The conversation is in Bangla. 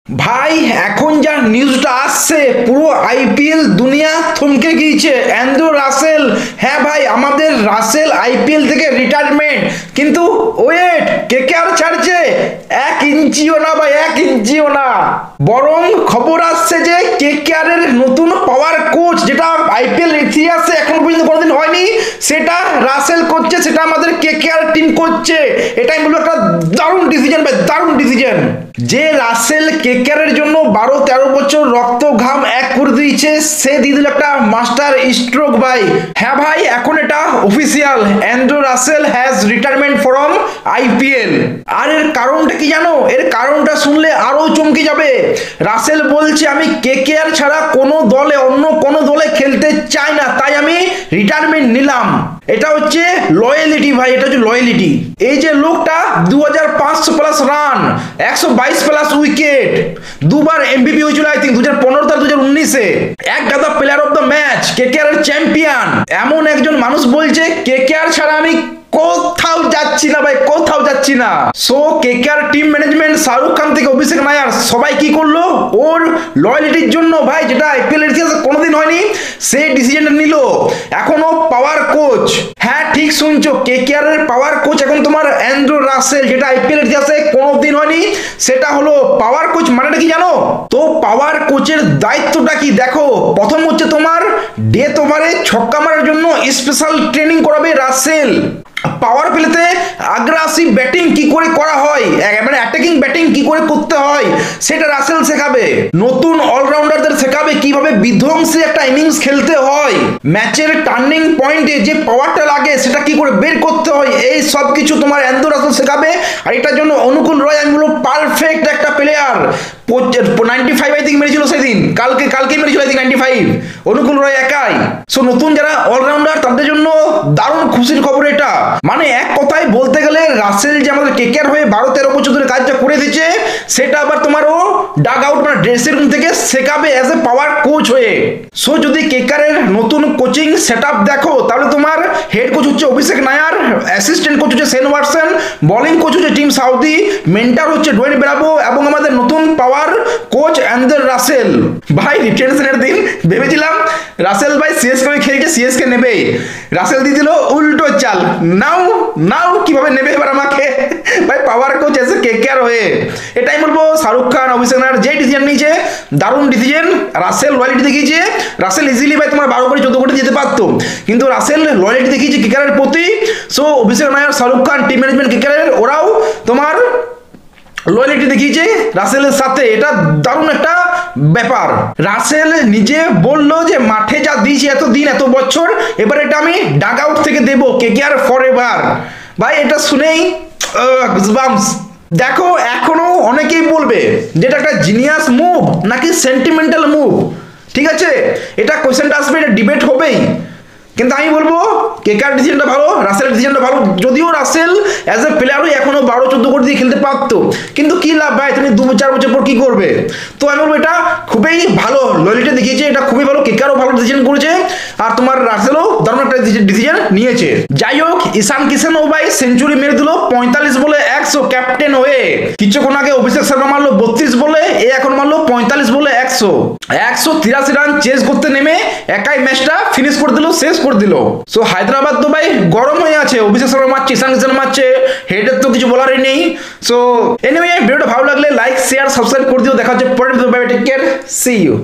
ভাই এখন যা নিউজটা আসছে পুরো আইপিএল দুনিয়া থমকে গিয়েছে। অ্যান্ড্রু রাসেল, হ্যাঁ ভাই আমাদের রাসেল আইপিএল থেকে রিটায়ারমেন্ট, কিন্তু ওয়েট কেকেআর ছাড়ছে 1 ইঞ্চিও না ভাই, 1 ইঞ্চিও না। বরং খবর আসছে যে কেকেআর এর নতুন পাওয়ার কোচ, যেটা আইপিএল ইতিহাসে এখন পর্যন্ত কোনোদিন হয়নি, সেটা রাসেল করছে, সেটা আমাদের কেকেআর টিম করছে। এটাই বলবো একটা দারুণ ডিসিশন ভাই, দারুণ ডিসিশন। যে রাসেল কেকেআর এর জন্য 12-13 বছর রক্ত ঘাম এক করে দিয়েছে, সে দিয়ে দিল একটা মাস্টার স্ট্রোক ভাই। হ্যাঁ ভাই এখন এটা official, Andre Russell has retirement from IPL. আর এর কারণটা কি জানো? এর কারণটা শুনলে আরো চমকে যাবে। রাসেল বলছে আমি কেকেআর ছাড়া কোনো দলে, অন্য কোনো দলে খেলতে চাই না, তাই আমি রিটায়ারমেন্ট নিলাম। এটা হচ্ছে লয়ালিটি ভাই, এটা হচ্ছে লয়ালিটি। এই যে লোকটা 2500+ রান, 122+ উইকেট, দুবার এমভিপি হয়েছিল আই থিঙ্ক 2015 আর 2019-এ, এক গাদা player of the match, KKR এর চ্যাম্পিয়ন, এমন একজন মানুষ বলছে কেকেআর ছাড়া আমি কোথাও যাচ্ছি না ভাই, কোথাও যাচ্ছি না। So KKR team management Shahrukh Khan থেকে অভিষেক নায়ার সবাই কি করলো, ওর লয়ালিটির জন্য ভাই, যেটা আইপিএল এর ইতিহাসে কোনোদিন হয়নি, সেই ডিসিশনটা নিল। এখনো পাওয়ার কোচ, হ্যাঁ ঠিক শুনছো, কেকেআর এর পাওয়ার কোচ এখন তোমার অ্যান্ড্রু রাসেল, যেটা আইপিএল এর ইতিহাসে কোনোদিন হয়নি, সেটা হলো পাওয়ার কোচ। মানেটা কি জানো? তো পাওয়ার কোচের দায়িত্বটা কি দেখো। প্রথম হচ্ছে তোমার ডেথ ওভারে ছক্কা মারার জন্য স্পেশাল ট্রেনিং করাবে রাসেল। পাওয়ার প্লেতে আগ্রাসিভ ব্যাটিং কি করে করা হয়, মানে অ্যাটাকিং ব্যাটিং কি করে করতে হয়, সেটা রাসেল শেখাবে। নতুন অলরাউন্ডারদের শেখাবে কিভাবে বিধ্বংসী একটা ইনিংস খেলতে হয়, ম্যাচের টার্নিং পয়েন্টে যে পাওয়ারটা লাগে সেটা কি করে বের করতে হয়, এই সব কিছু তোমার অ্যান্ড্রু রাসেল শেখাবে। আর এটার জন্য অনুকূল রয় আমি বলবো পারফেক্ট একটা প্লেয়ার। 95 আই থিঙ্ক মেরেছিল সেদিন, কালকে মেরেছিল আই থিঙ্ক 95, অনুকূল রয় একাই। সো নতুন যারা অলরাউন্ডার তাদের জন্য দারুণ খুশির খবর এটা। মানে এক কথায় বলতে গেলে রাসেল যে আমাদের কেকেআর হয়ে 12-13 বছর ধরে কাজটা করে দিচ্ছে, সেটা আবার তোমারও ডাগ আউট মানে ড্রেসিং রুম থেকে শেখাবে অ্যাজ এ পাওয়ার কোচ হয়ে। সো যদি কেকেআর এর নতুন কোচিং সেটআপ দেখো, তাহলে তোমার হেড কোচ হচ্ছে অভিষেক নায়ার, অ্যাসিস্ট্যান্ট কোচ হচ্ছে সেন ওয়াটসন, বোলিং কোচ হচ্ছে টিম সাউদি, মেন্টর হচ্ছে ডোয়েন ব্রাভো, এবং আমাদের নতুন পাওয়ার কোচ অ্যান্ড্রু রাসেল। ভাই রিটেনশনের দিন ভেবেছিলাম রাসেল ভাই সিএসকে খেলছে, সিএসকে নেবে, রাসেল দিয়ে দিল উল্টো চাল। নাও কিভাবে নেবে এবার আমাকে ভাই, পাওয়ার কোচ এসে কেকেআর হয়ে। এটাই বলবো শাহরুখ খান, অভিষেক নায়ার যে ডিসিশন নিয়েছে দারুণ ডিসিশন। রাসেল লয়ালিটি দেখিয়েছে, রাসেল ইজিলি ভাই তোমার 12 কোটি 14 কোটি যেতে পারতো, কিন্তু রাসেল লয়ালিটি দেখিয়েছে কেকেআর এর প্রতি। সো অভিষেক Nair, Shahrukh Khan, team management KKR এর, ওরাও তোমার লয়ালিটি দেখিয়েছে রাসেলের সাথে। এটা দারুণ একটা ব্যাপার। রাসেল নিজে বললো যে মাঠে যা দিয়েছি এত দিন এত বছর, এবার এটা আমি ডাগ আউট থেকে দেবো, কেকেআর ফরএভার। ভাই এটা শুনেই গুজবাম্পস। দেখো এখনো অনেকেই বলবে যেটা একটা জিনিয়াস মুভ নাকি সেন্টিমেন্টাল মুভ, ঠিক আছে, এটা কোশ্চেনটা আসবে, এটা ডিবেট হবেই, কিন্তু আমি বলবো কেকেআর ডিসিশনটা ভালো, রাসেলের ডিসিশনটা ভালো। যদিও রাসেল অ্যাজ এ প্লেয়ারই এখনো 12-14 কোটি দিয়ে খেলতে পারতো, কিন্তু কি লাভ ভাই, তুমি 2-4 বছর পর কি করবে? তো আমি বলবো এটা খুবই ভালো লয়ালিটি দেখিয়েছে, এটা খুবই ভালো, কেকেআরও ভালো ডিসিশন করেছে, আর তোমার রাসেলও দারুণ একটা ডিসিশন নিয়েছে। যাই হোক, ঈশান কিষানও ভাই সেঞ্চুরি মেরে দিল 45 বলে 100 ক্যাপ্টেন হয়ে। কিছুক্ষণ আগে অভিষেক শর্মা মারলো 32 বলে, এ এখন মারলো 45 বলে 100, 183 রান চেস করতে নেমে একাই ম্যাচটা ফিনিশ করে দিল, শেষ করে দিল। সো হায়দ্রাবাদ তো ভাই গরম হয়ে আছে, অভিষেক শর্মা মারছে, ঈশান কিষান মারছে, হেডের তো কিছু বলারই নেই। সো এনিওয়ে ভিডিওটা ভালো লাগলে লাইক শেয়ার সাবস্ক্রাইব করে দিও। দেখা হচ্ছে পরের video, bye bye, take care, see you.